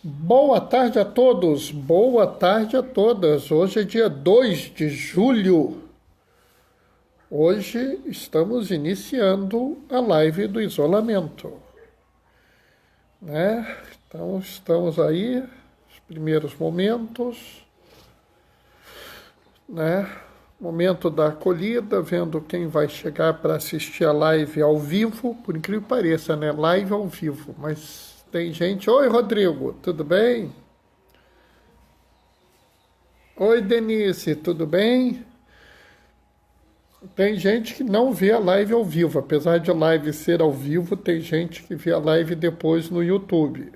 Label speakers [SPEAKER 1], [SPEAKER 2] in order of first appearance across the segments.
[SPEAKER 1] Boa tarde a todos, boa tarde a todas. Hoje é dia 2 de julho. Hoje estamos iniciando a live do isolamento, né? Então estamos aí, os primeiros momentos, né? Momento da acolhida, vendo quem vai chegar para assistir a live ao vivo, por incrível que pareça, né? Live ao vivo, mas tem gente... Oi, Rodrigo, tudo bem? Oi, Denise, tudo bem? Tem gente que não vê a live ao vivo, apesar de a live ser ao vivo, tem gente que vê a live depois no YouTube.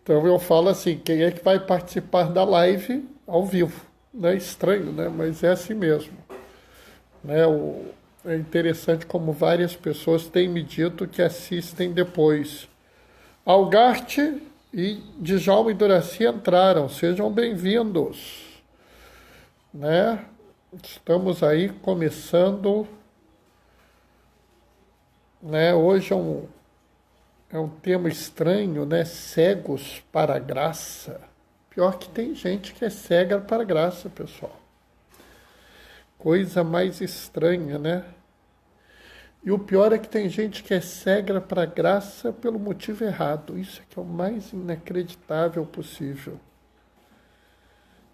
[SPEAKER 1] Então eu falo assim, quem é que vai participar da live ao vivo? Não é estranho, né? Mas é assim mesmo. Né? É interessante como várias pessoas têm me dito que assistem depois. Algarte e Djalma e Duraci entraram, sejam bem-vindos. Né? Estamos aí começando, né? Hoje é um tema estranho, né? Cegos para a graça. Pior que tem gente que é cega para a graça, pessoal. Coisa mais estranha, né? E o pior é que tem gente que é cega para a graça pelo motivo errado. Isso é que é o mais inacreditável possível.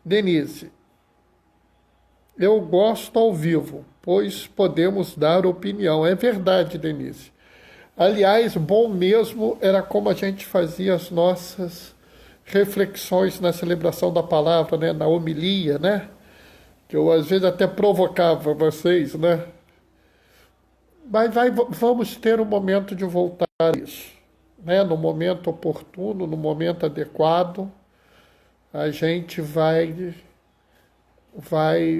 [SPEAKER 1] Denise, eu gosto ao vivo, pois podemos dar opinião. É verdade, Denise. Aliás, bom mesmo era como a gente fazia as nossas reflexões na celebração da palavra, né? Na homilia, né? Que eu às vezes até provocava vocês, né? Mas vamos ter um momento de voltar a isso, né? No momento oportuno, no momento adequado, a gente vai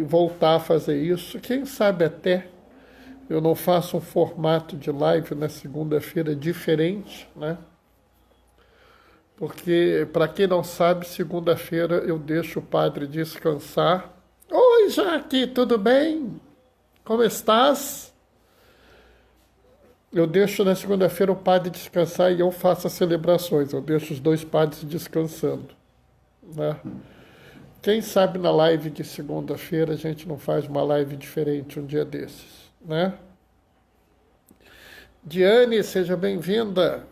[SPEAKER 1] voltar a fazer isso. Quem sabe até eu não faço um formato de live na segunda-feira diferente, né? Porque, para quem não sabe, segunda-feira eu deixo o padre descansar. Oi, Jaque, tudo bem? Como estás? Eu deixo na segunda-feira o padre descansar e eu faço as celebrações. Eu deixo os dois padres descansando, né? Quem sabe na live de segunda-feira a gente não faz uma live diferente um dia desses, né? Diane, seja bem-vinda.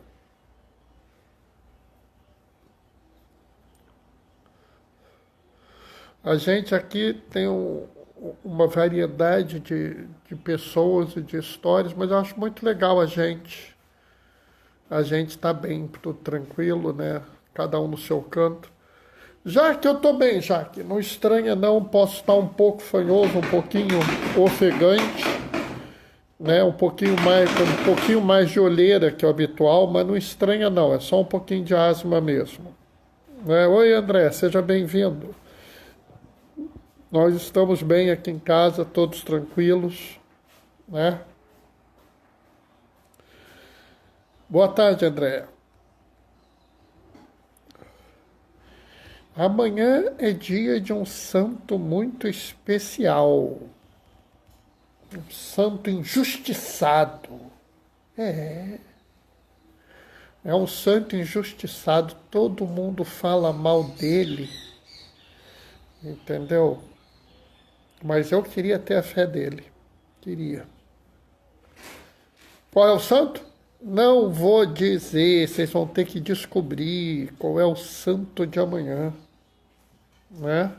[SPEAKER 1] A gente aqui tem uma variedade de pessoas e de histórias, mas eu acho muito legal a gente tá bem, tudo tranquilo, né? Cada um no seu canto. Já que eu tô bem, Jaque, não estranha não, posso estar um pouco fanhoso, um pouquinho ofegante, né? Com um pouquinho mais de olheira que o habitual, mas não estranha não, é só um pouquinho de asma mesmo. Né? Oi, André, seja bem-vindo. Nós estamos bem aqui em casa, todos tranquilos, né? Boa tarde, André. Amanhã é dia de um santo muito especial. Um santo injustiçado. É. É um santo injustiçado. Todo mundo fala mal dele. Entendeu? Mas eu queria ter a fé dele. Queria. Qual é o santo? Não vou dizer, vocês vão ter que descobrir qual é o santo de amanhã, né?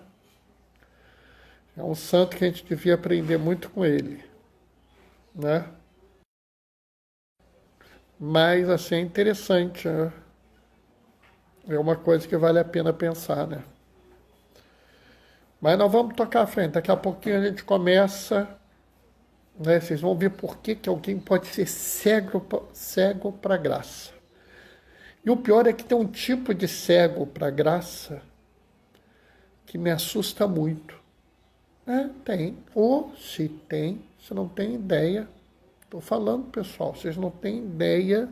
[SPEAKER 1] É um santo que a gente devia aprender muito com ele, né? Mas assim é interessante, né? É uma coisa que vale a pena pensar, né? Mas nós vamos tocar à frente, daqui a pouquinho a gente começa, né? Vocês vão ver por que alguém pode ser cego para graça. E o pior é que tem um tipo de cego para graça que me assusta muito. Tem. Ou se tem, você não tem ideia. Estou falando, pessoal, vocês não têm ideia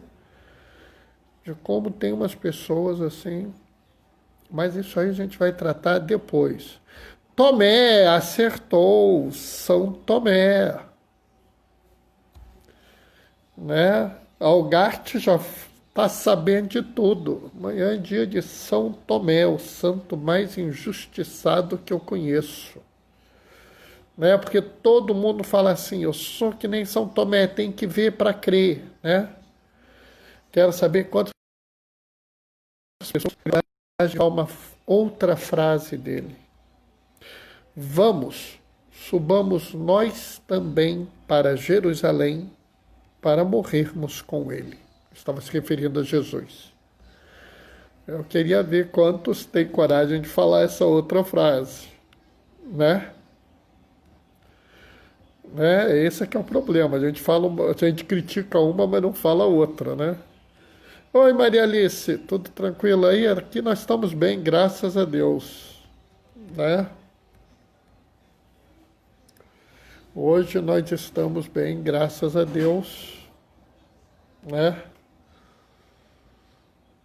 [SPEAKER 1] de como tem umas pessoas assim. Mas isso aí a gente vai tratar depois. Tomé, acertou, São Tomé. Né? Algarte já está sabendo de tudo. Amanhã é dia de São Tomé, o santo mais injustiçado que eu conheço. Né? Porque todo mundo fala assim, eu sou que nem São Tomé, tem que ver para crer. Né? Quero saber quantas pessoas vão uma outra frase dele. Vamos, subamos nós também para Jerusalém para morrermos com ele. Estava se referindo a Jesus. Eu queria ver quantos têm coragem de falar essa outra frase, né? Esse é que é o problema. A gente critica uma, mas não fala outra, né? Oi, Maria Alice, tudo tranquilo aí? Aqui nós estamos bem, graças a Deus, né? Hoje nós estamos bem, graças a Deus, né?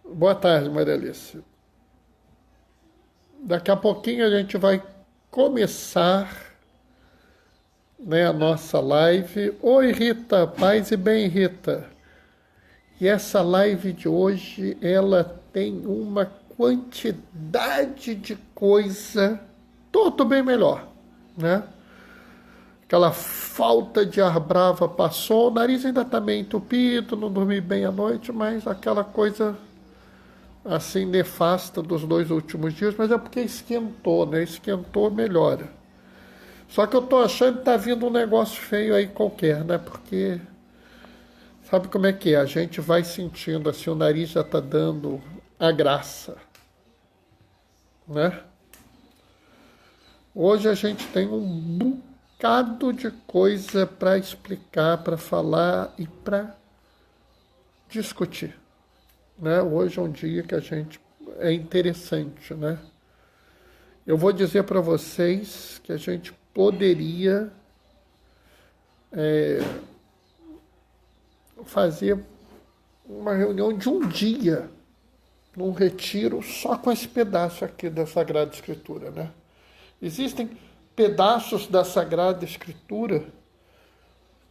[SPEAKER 1] Boa tarde, Maria Alice. Daqui a pouquinho a gente vai começar, né, a nossa live. Oi, Rita, paz e bem, Rita. E essa live de hoje, ela tem uma quantidade de coisa tudo bem melhor, né? Aquela falta de ar brava passou, o nariz ainda está meio entupido, não dormi bem à noite, mas aquela coisa assim nefasta dos 2 últimos dias, mas é porque esquentou, né? Esquentou, melhora. Só que eu tô achando que tá vindo um negócio feio aí qualquer, né? Porque sabe como é que é? A gente vai sentindo assim, o nariz já tá dando a graça, né? Hoje a gente tem um bocado de coisa para explicar, para falar e para discutir, né? Hoje é um dia que a gente é interessante, né? Eu vou dizer para vocês que a gente poderia fazer uma reunião de um dia, num retiro, só com esse pedaço aqui da Sagrada Escritura, né? Existem pedaços da Sagrada Escritura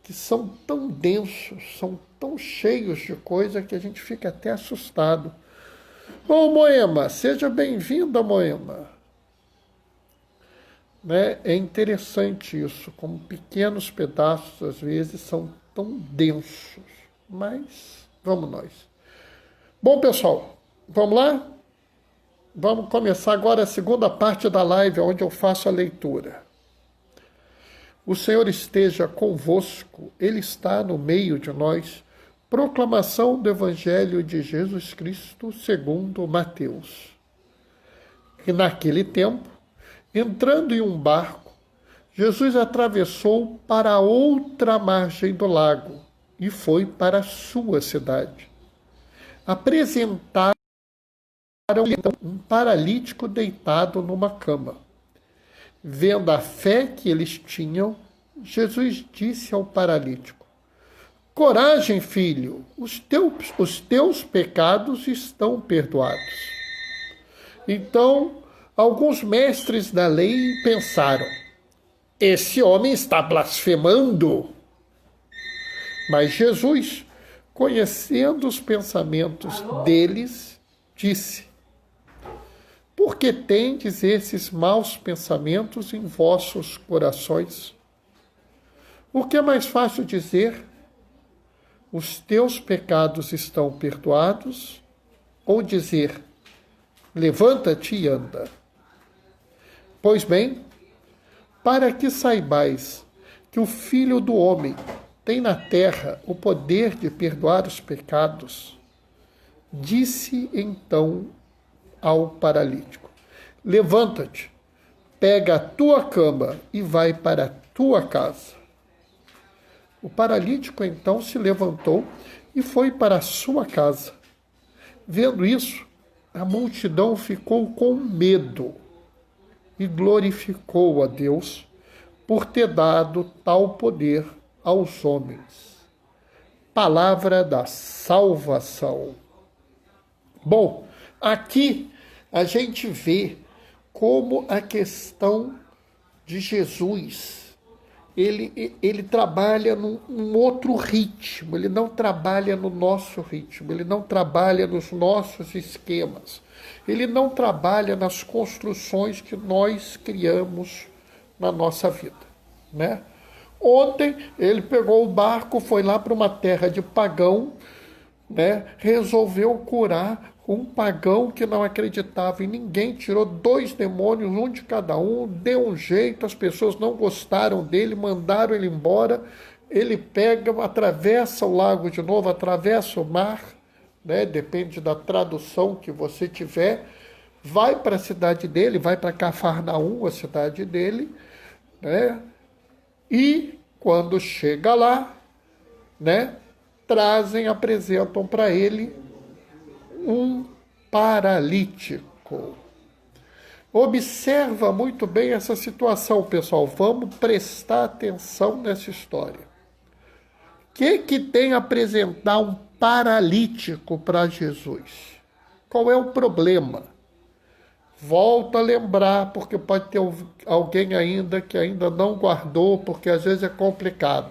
[SPEAKER 1] que são tão densos, são tão cheios de coisa que a gente fica até assustado. Ô, Moema, seja bem-vinda, Moema. Né? É interessante isso, como pequenos pedaços, às vezes, são tão densos. Mas vamos nós. Bom, pessoal, vamos lá? Vamos começar agora a segunda parte da live, onde eu faço a leitura. O Senhor esteja convosco, Ele está no meio de nós. Proclamação do Evangelho de Jesus Cristo segundo Mateus. E naquele tempo, entrando em um barco, Jesus atravessou para a outra margem do lago e foi para a sua cidade. Apresentaram então um paralítico deitado numa cama. Vendo a fé que eles tinham, Jesus disse ao paralítico: coragem, filho, os teus pecados estão perdoados. Então, alguns mestres da lei pensaram: esse homem está blasfemando. Mas Jesus, conhecendo os pensamentos deles, disse: por que tendes esses maus pensamentos em vossos corações? O que é mais fácil dizer? Os teus pecados estão perdoados? Ou dizer: levanta-te e anda? Pois bem, para que saibais que o Filho do Homem tem na terra o poder de perdoar os pecados, disse então ao paralítico: levanta-te, pega a tua cama e vai para a tua casa. O paralítico então se levantou e foi para a sua casa. Vendo isso, a multidão ficou com medo e glorificou a Deus por ter dado tal poder aos homens. Palavra da salvação. Bom, aqui a gente vê como a questão de Jesus ele trabalha num outro ritmo, ele não trabalha no nosso ritmo, ele não trabalha nos nossos esquemas, ele não trabalha nas construções que nós criamos na nossa vida, né? Ontem ele pegou o barco, foi lá para uma terra de pagão, né? Resolveu curar um pagão que não acreditava em ninguém, tirou 2 demônios, um de cada um, deu um jeito, as pessoas não gostaram dele, mandaram ele embora. Ele pega, atravessa o lago de novo, atravessa o mar, né? Depende da tradução que você tiver, vai para a cidade dele, vai para Cafarnaum, a cidade dele, né? E quando chega lá, né? Apresentam para ele um paralítico. Observa muito bem essa situação, pessoal. Vamos prestar atenção nessa história. O que tem a apresentar um paralítico para Jesus? Qual é o problema? Volta a lembrar, porque pode ter alguém ainda que ainda não guardou, porque às vezes é complicado.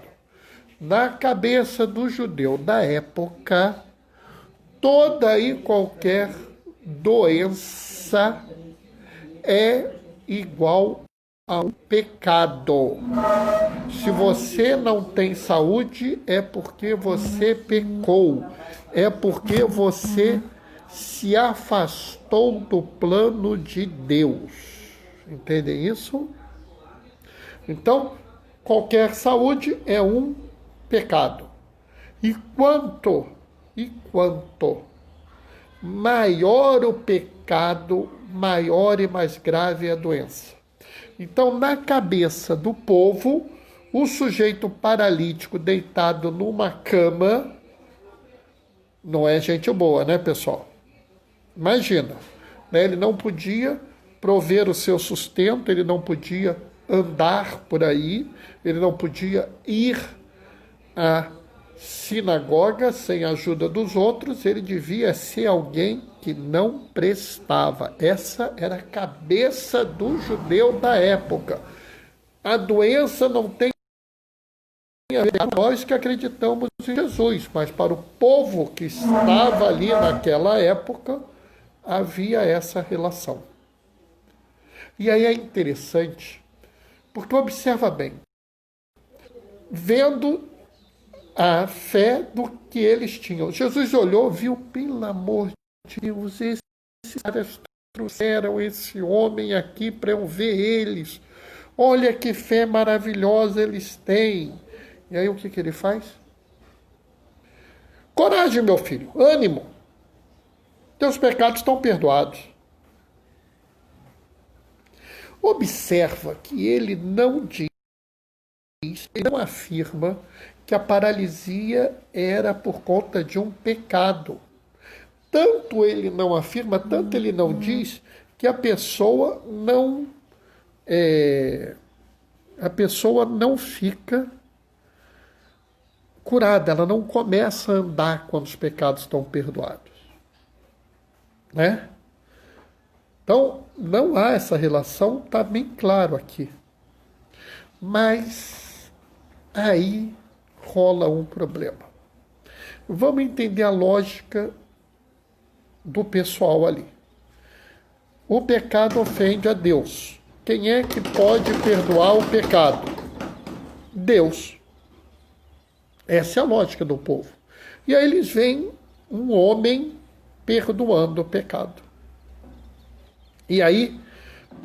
[SPEAKER 1] Na cabeça do judeu da época, toda e qualquer doença é igual a um pecado. Se você não tem saúde, é porque você pecou, é porque você se afastou do plano de Deus. Entendem isso? Então, qualquer saúde é um pecado. E quanto maior o pecado, maior e mais grave é a doença. Então, na cabeça do povo, o sujeito paralítico deitado numa cama não é gente boa, né, pessoal? Imagina, né? Ele não podia prover o seu sustento, ele não podia andar por aí, ele não podia ir à sinagoga sem a ajuda dos outros, ele devia ser alguém que não prestava. Essa era a cabeça do judeu da época. A doença não tem a ver com nós que acreditamos em Jesus, mas para o povo que estava ali naquela época, havia essa relação. E aí é interessante, porque observa bem, vendo a fé do que eles tinham. Jesus olhou, viu, pelo amor de Deus, esses caras trouxeram esse homem aqui para eu ver eles. Olha que fé maravilhosa eles têm. E aí o que ele faz? Coragem, meu filho, ânimo. Teus pecados estão perdoados. Observa que ele não diz, ele não afirma que a paralisia era por conta de um pecado. Tanto ele não afirma, tanto ele não diz que a pessoa não fica curada, ela não começa a andar quando os pecados estão perdoados, né? Então, não há essa relação, está bem claro aqui. Mas aí rola um problema. Vamos entender a lógica do pessoal ali. O pecado ofende a Deus. Quem é que pode perdoar o pecado? Deus. Essa é a lógica do povo. E aí eles veem um homem perdoando o pecado. E aí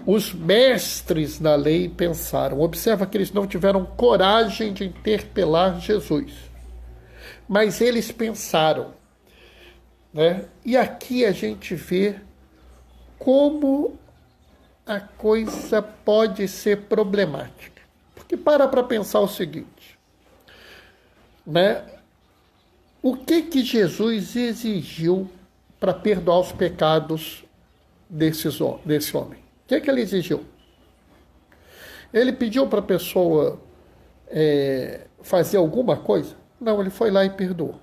[SPEAKER 1] os mestres da lei pensaram, observa que eles não tiveram coragem de interpelar Jesus, mas eles pensaram, né? E aqui a gente vê como a coisa pode ser problemática. Porque para pensar o seguinte, né? O que Jesus exigiu para perdoar os pecados desse homem? O que ele exigiu? Ele pediu para a pessoa fazer alguma coisa? Não, ele foi lá e perdoou.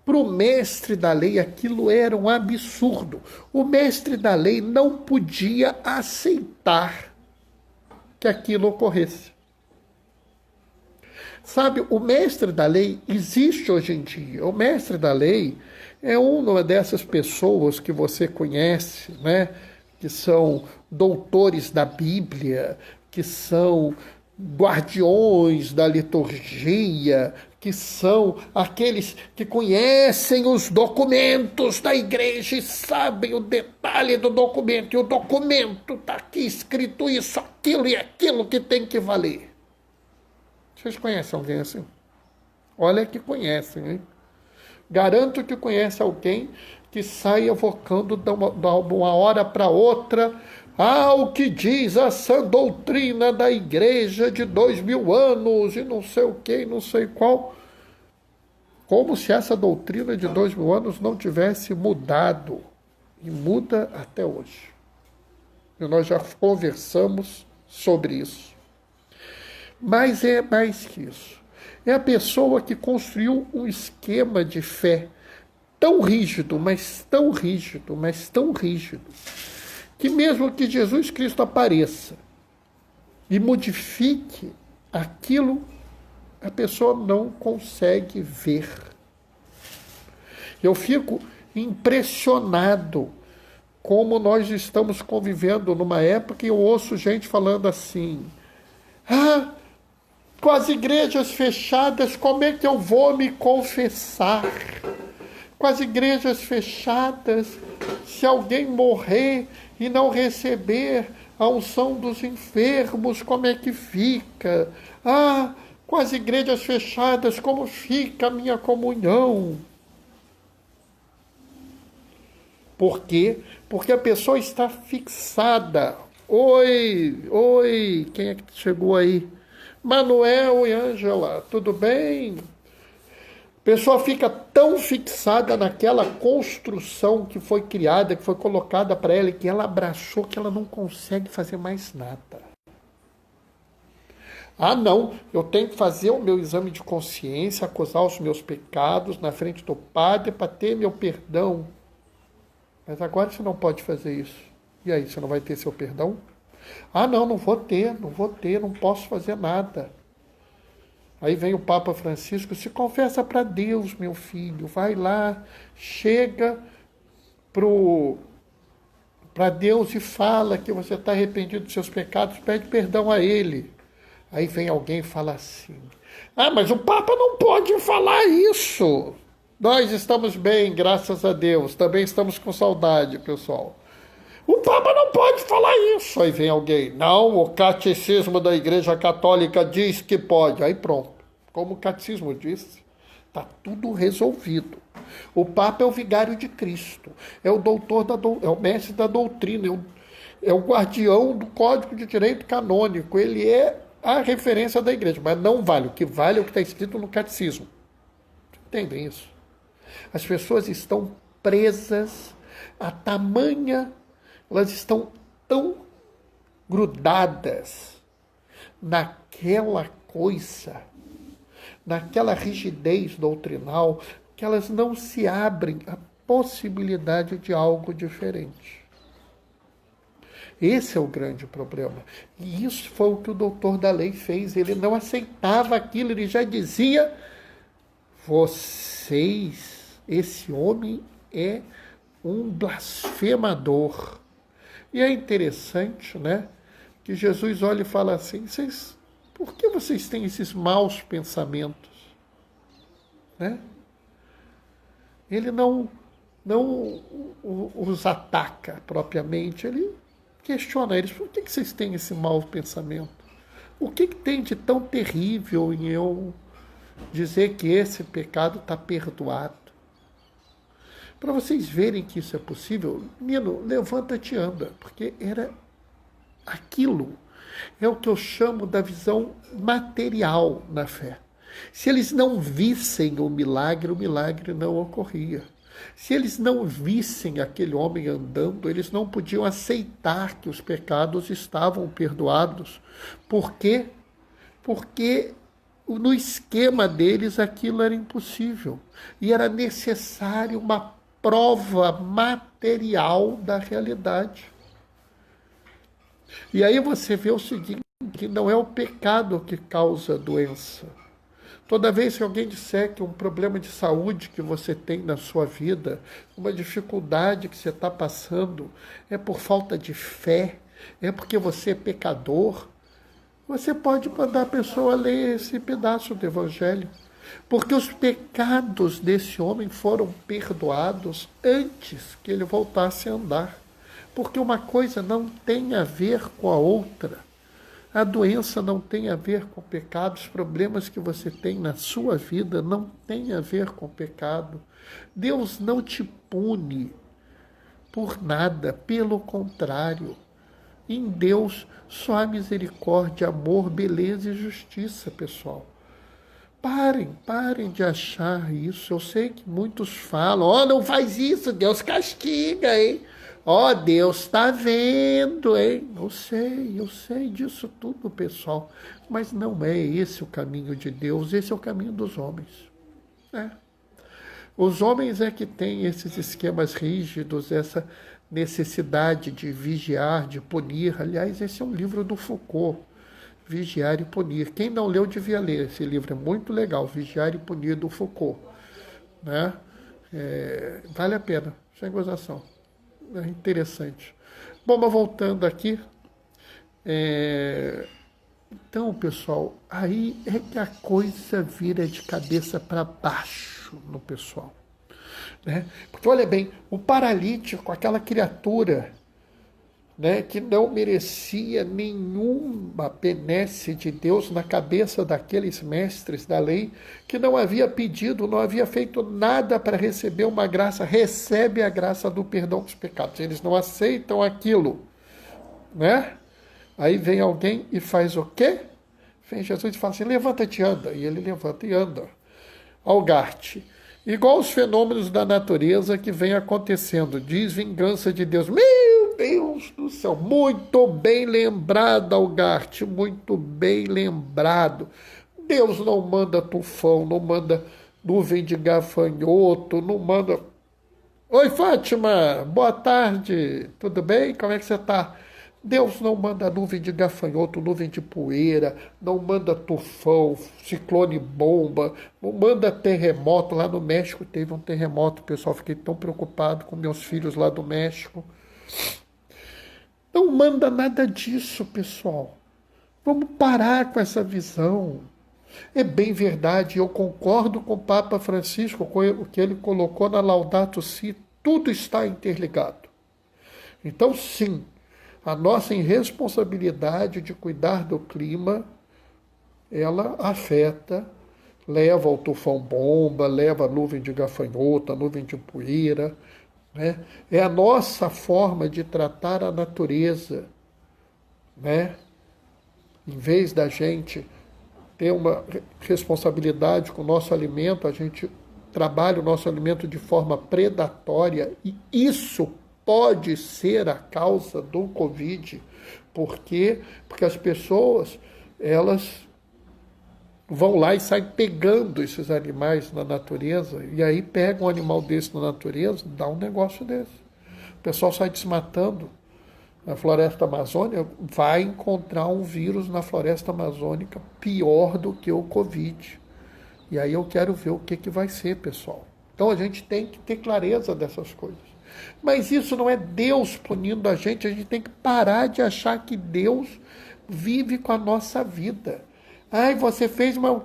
[SPEAKER 1] Para o mestre da lei, aquilo era um absurdo. O mestre da lei não podia aceitar que aquilo ocorresse. Sabe, o mestre da lei existe hoje em dia. O mestre da lei é uma dessas pessoas que você conhece, né? Que são doutores da Bíblia, que são guardiões da liturgia, que são aqueles que conhecem os documentos da igreja e sabem o detalhe do documento. E o documento está aqui escrito isso, aquilo e aquilo que tem que valer. Vocês conhecem alguém assim? Olha que conhecem, hein? Garanto que conhece alguém que sai evocando de uma hora para outra o que diz a sã doutrina da igreja de 2000 anos e não sei o que, não sei qual. Como se essa doutrina de 2000 anos não tivesse mudado. E muda até hoje. E nós já conversamos sobre isso. Mas é mais que isso. É a pessoa que construiu um esquema de fé tão rígido, mas tão rígido, mas tão rígido, que mesmo que Jesus Cristo apareça e modifique aquilo, a pessoa não consegue ver. Eu fico impressionado como nós estamos convivendo numa época e eu ouço gente falando assim: com as igrejas fechadas, como é que eu vou me confessar? Com as igrejas fechadas, se alguém morrer e não receber a unção dos enfermos, como é que fica? Com as igrejas fechadas, como fica a minha comunhão? Por quê? Porque a pessoa está fixada. Oi, quem é que chegou aí? Manuel e Ângela, tudo bem? A pessoa fica tão fixada naquela construção que foi criada, que foi colocada para ela, que ela abraçou, que ela não consegue fazer mais nada. Não, eu tenho que fazer o meu exame de consciência, acusar os meus pecados na frente do Padre para ter meu perdão. Mas agora você não pode fazer isso. E aí, você não vai ter seu perdão? Não vou ter, não posso fazer nada. Aí vem o Papa Francisco: se confessa para Deus, meu filho, vai lá, chega para Deus e fala que você está arrependido dos seus pecados, pede perdão a Ele. Aí vem alguém e fala assim: mas o Papa não pode falar isso. Nós estamos bem, graças a Deus, também estamos com saudade, pessoal. O Papa não pode falar isso. Aí vem alguém: não, o catecismo da Igreja Católica diz que pode. Aí pronto. Como o catecismo disse, está tudo resolvido. O Papa é o vigário de Cristo, é o doutor é o mestre da doutrina, é o guardião do Código de Direito Canônico. Ele é a referência da Igreja, mas não vale. O que vale é o que está escrito no catecismo. Entendem isso? As pessoas estão presas a tamanha... Elas estão tão grudadas naquela coisa, naquela rigidez doutrinal, que elas não se abrem à possibilidade de algo diferente. Esse é o grande problema. E isso foi o que o doutor da lei fez. Ele não aceitava aquilo, ele já dizia: esse homem é um blasfemador. E é interessante, né, que Jesus olha e fala assim: por que vocês têm esses maus pensamentos? Né? Ele não os ataca propriamente, ele questiona eles: por que vocês têm esse mau pensamento? O que tem de tão terrível em eu dizer que esse pecado está perdoado? Para vocês verem que isso é possível, Nino, levanta-te e anda, porque era aquilo. É o que eu chamo da visão material na fé. Se eles não vissem o milagre não ocorria. Se eles não vissem aquele homem andando, eles não podiam aceitar que os pecados estavam perdoados. Por quê? Porque no esquema deles aquilo era impossível. E era necessário uma prova material da realidade. E aí você vê o seguinte, que não é o pecado que causa a doença. Toda vez que alguém disser que um problema de saúde que você tem na sua vida, uma dificuldade que você está passando, é por falta de fé, é porque você é pecador, você pode mandar a pessoa ler esse pedaço do Evangelho. Porque os pecados desse homem foram perdoados antes que ele voltasse a andar. Porque uma coisa não tem a ver com a outra. A doença não tem a ver com o pecado, os problemas que você tem na sua vida não tem a ver com o pecado. Deus não te pune por nada, pelo contrário. Em Deus só há misericórdia, amor, beleza e justiça, pessoal. Parem de achar isso. Eu sei que muitos falam, não faz isso, Deus castiga, hein? Deus está vendo, hein? Eu sei disso tudo, pessoal. Mas não é esse o caminho de Deus, esse é o caminho dos homens. Os homens é que têm esses esquemas rígidos, essa necessidade de vigiar, de punir. Aliás, esse é um livro do Foucault. Vigiar e Punir. Quem não leu devia ler. Esse livro é muito legal, Vigiar e Punir, do Foucault. Né? Vale a pena, sem gozação. É interessante. Bom, mas voltando aqui. Então, pessoal, aí é que a coisa vira de cabeça para baixo no pessoal. Né? Porque, olha bem, o paralítico, aquela criatura, né, que não merecia nenhuma benesse de Deus na cabeça daqueles mestres da lei, que não havia pedido, não havia feito nada para receber uma graça, recebe a graça do perdão dos pecados. Eles não aceitam aquilo. Né? Aí vem alguém e faz o quê? Vem Jesus e fala assim, levanta-te e anda. E ele levanta e anda. Algarte. Igual os fenômenos da natureza que vem acontecendo. Diz vingança de Deus. Meu Deus do céu, muito bem lembrado, Algarte, muito bem lembrado. Deus não manda tufão, não manda nuvem de gafanhoto, não manda... Oi, Fátima, boa tarde, tudo bem? Como é que você está? Deus não manda nuvem de gafanhoto, nuvem de poeira, não manda tufão, ciclone bomba, não manda terremoto. Lá no México teve um terremoto, pessoal, fiquei tão preocupado com meus filhos lá do México. Não manda nada disso, pessoal. Vamos parar com essa visão. É bem verdade, eu concordo com o Papa Francisco, com o que ele colocou na Laudato Si, tudo está interligado. Então, sim, a nossa irresponsabilidade de cuidar do clima, ela afeta, leva ao tufão bomba, leva a nuvem de gafanhoto, a nuvem de poeira. Né? É a nossa forma de tratar a natureza. Né? Em vez da gente ter uma responsabilidade com o nosso alimento, a gente trabalha o nosso alimento de forma predatória, e isso pode ser a causa do Covid. Por quê? Porque as pessoas, elas vão lá e saem pegando esses animais na natureza, e aí pega um animal desse na natureza, dá um negócio desse. O pessoal sai desmatando na floresta amazônica, vai encontrar um vírus na floresta amazônica pior do que o Covid. E aí eu quero ver o que vai ser, pessoal. Então a gente tem que ter clareza dessas coisas. Mas isso não é Deus punindo a gente tem que parar de achar que Deus vive com a nossa vida. Ai, você fez uma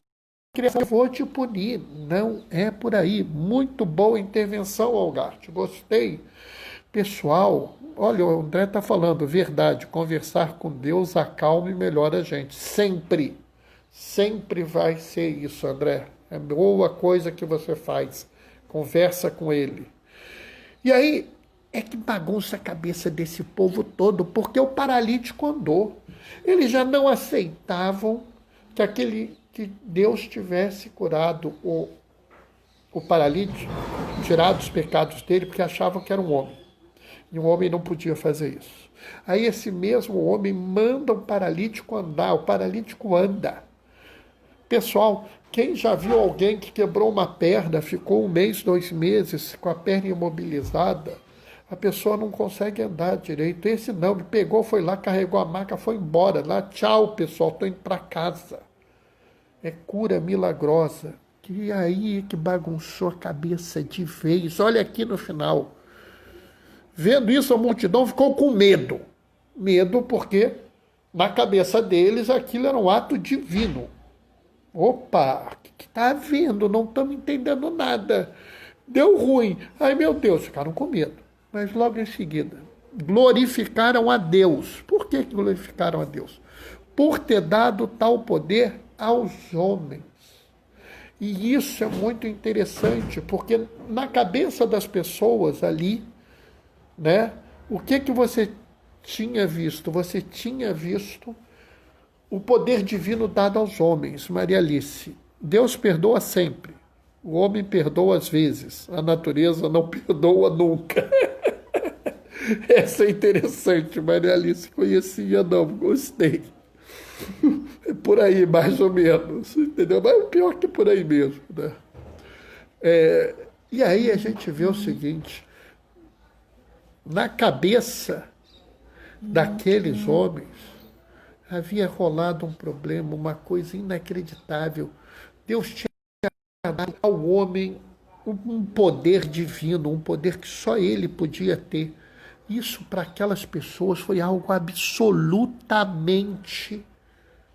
[SPEAKER 1] criação, eu vou te punir. Não é por aí. Muito boa intervenção, Algarte. Gostei. Pessoal, olha, o André está falando, verdade, conversar com Deus acalma e melhora a gente. Sempre. Sempre vai ser isso, André. É boa coisa que você faz. Conversa com Ele. E aí, é que bagunça a cabeça desse povo todo, porque o paralítico andou. Eles já não aceitavam que Deus tivesse curado o paralítico, tirado os pecados dele, porque achavam que era um homem. E um homem não podia fazer isso. Aí esse mesmo homem manda um paralítico andar, o paralítico anda. Pessoal, quem já viu alguém que quebrou uma perna, ficou 1 mês, 2 meses com a perna imobilizada, a pessoa não consegue andar direito. Esse não, me pegou, foi lá, carregou a maca, foi embora. Lá, tchau, pessoal, estou indo para casa. é cura milagrosa. Que aí que bagunçou a cabeça de vez. Olha aqui no final. Vendo isso, a multidão ficou com medo. Medo porque na cabeça deles aquilo era um ato divino. Opa, o que está havendo? Não estamos entendendo nada. Deu ruim. Ai, meu Deus, ficaram com medo. Mas logo em seguida, glorificaram a Deus. Por que glorificaram a Deus? Por ter dado tal poder aos homens. E isso é muito interessante, porque na cabeça das pessoas ali, né, o que você tinha visto? Você tinha visto o poder divino dado aos homens, Maria Alice. Deus perdoa sempre. O homem perdoa às vezes. A natureza não perdoa nunca. Essa é interessante, Maria Alice. Conhecia, não. Gostei. É por aí, mais ou menos. Entendeu? Mas o pior que por aí mesmo, né? E aí a gente vê o seguinte. Na cabeça daqueles homens havia rolado um problema, uma coisa inacreditável. Deus tinha dado ao homem um poder divino, um poder que só ele podia ter. Isso para aquelas pessoas foi algo absolutamente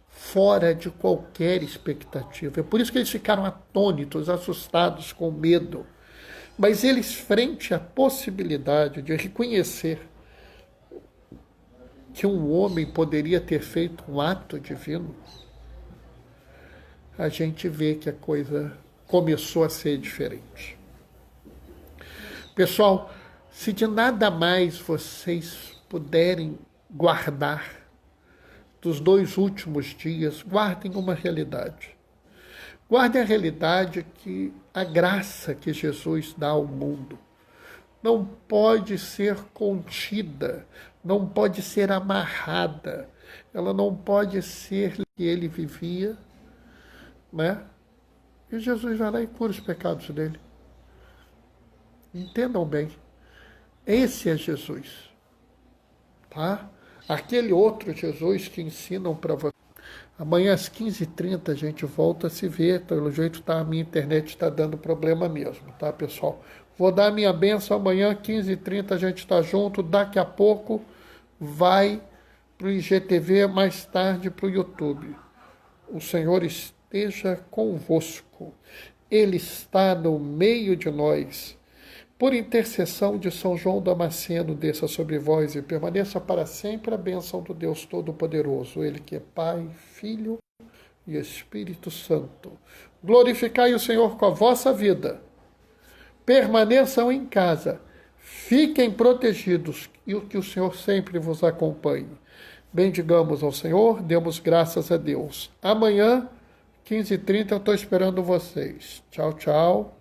[SPEAKER 1] fora de qualquer expectativa. É por isso que eles ficaram atônitos, assustados, com medo. Mas eles, frente à possibilidade de reconhecer que um homem poderia ter feito um ato divino, a gente vê que a coisa começou a ser diferente. Pessoal, se de nada mais vocês puderem guardar dos 2 últimos dias, guardem uma realidade. Guardem a realidade que a graça que Jesus dá ao mundo não pode ser contida, não pode ser amarrada, ela não pode ser que ele vivia, né? E Jesus vai lá e cura os pecados dele. Entendam bem, esse é Jesus, tá? Aquele outro Jesus que ensinam para você. Amanhã às 15h30 a gente volta a se ver. Pelo jeito a minha internet está dando problema mesmo, tá, pessoal? Vou dar a minha bênção amanhã, 15h30 a gente está junto. Daqui a pouco vai para o IGTV, mais tarde para o YouTube. O Senhor esteja convosco. Ele está no meio de nós. Por intercessão de São João Damasceno, desça sobre vós e permaneça para sempre a bênção do Deus Todo-Poderoso, Ele que é Pai, Filho e Espírito Santo. Glorificai o Senhor com a vossa vida. Permaneçam em casa. Fiquem protegidos e que o Senhor sempre vos acompanhe. Bendigamos ao Senhor, demos graças a Deus. Amanhã, 15h30, eu estou esperando vocês. Tchau, tchau.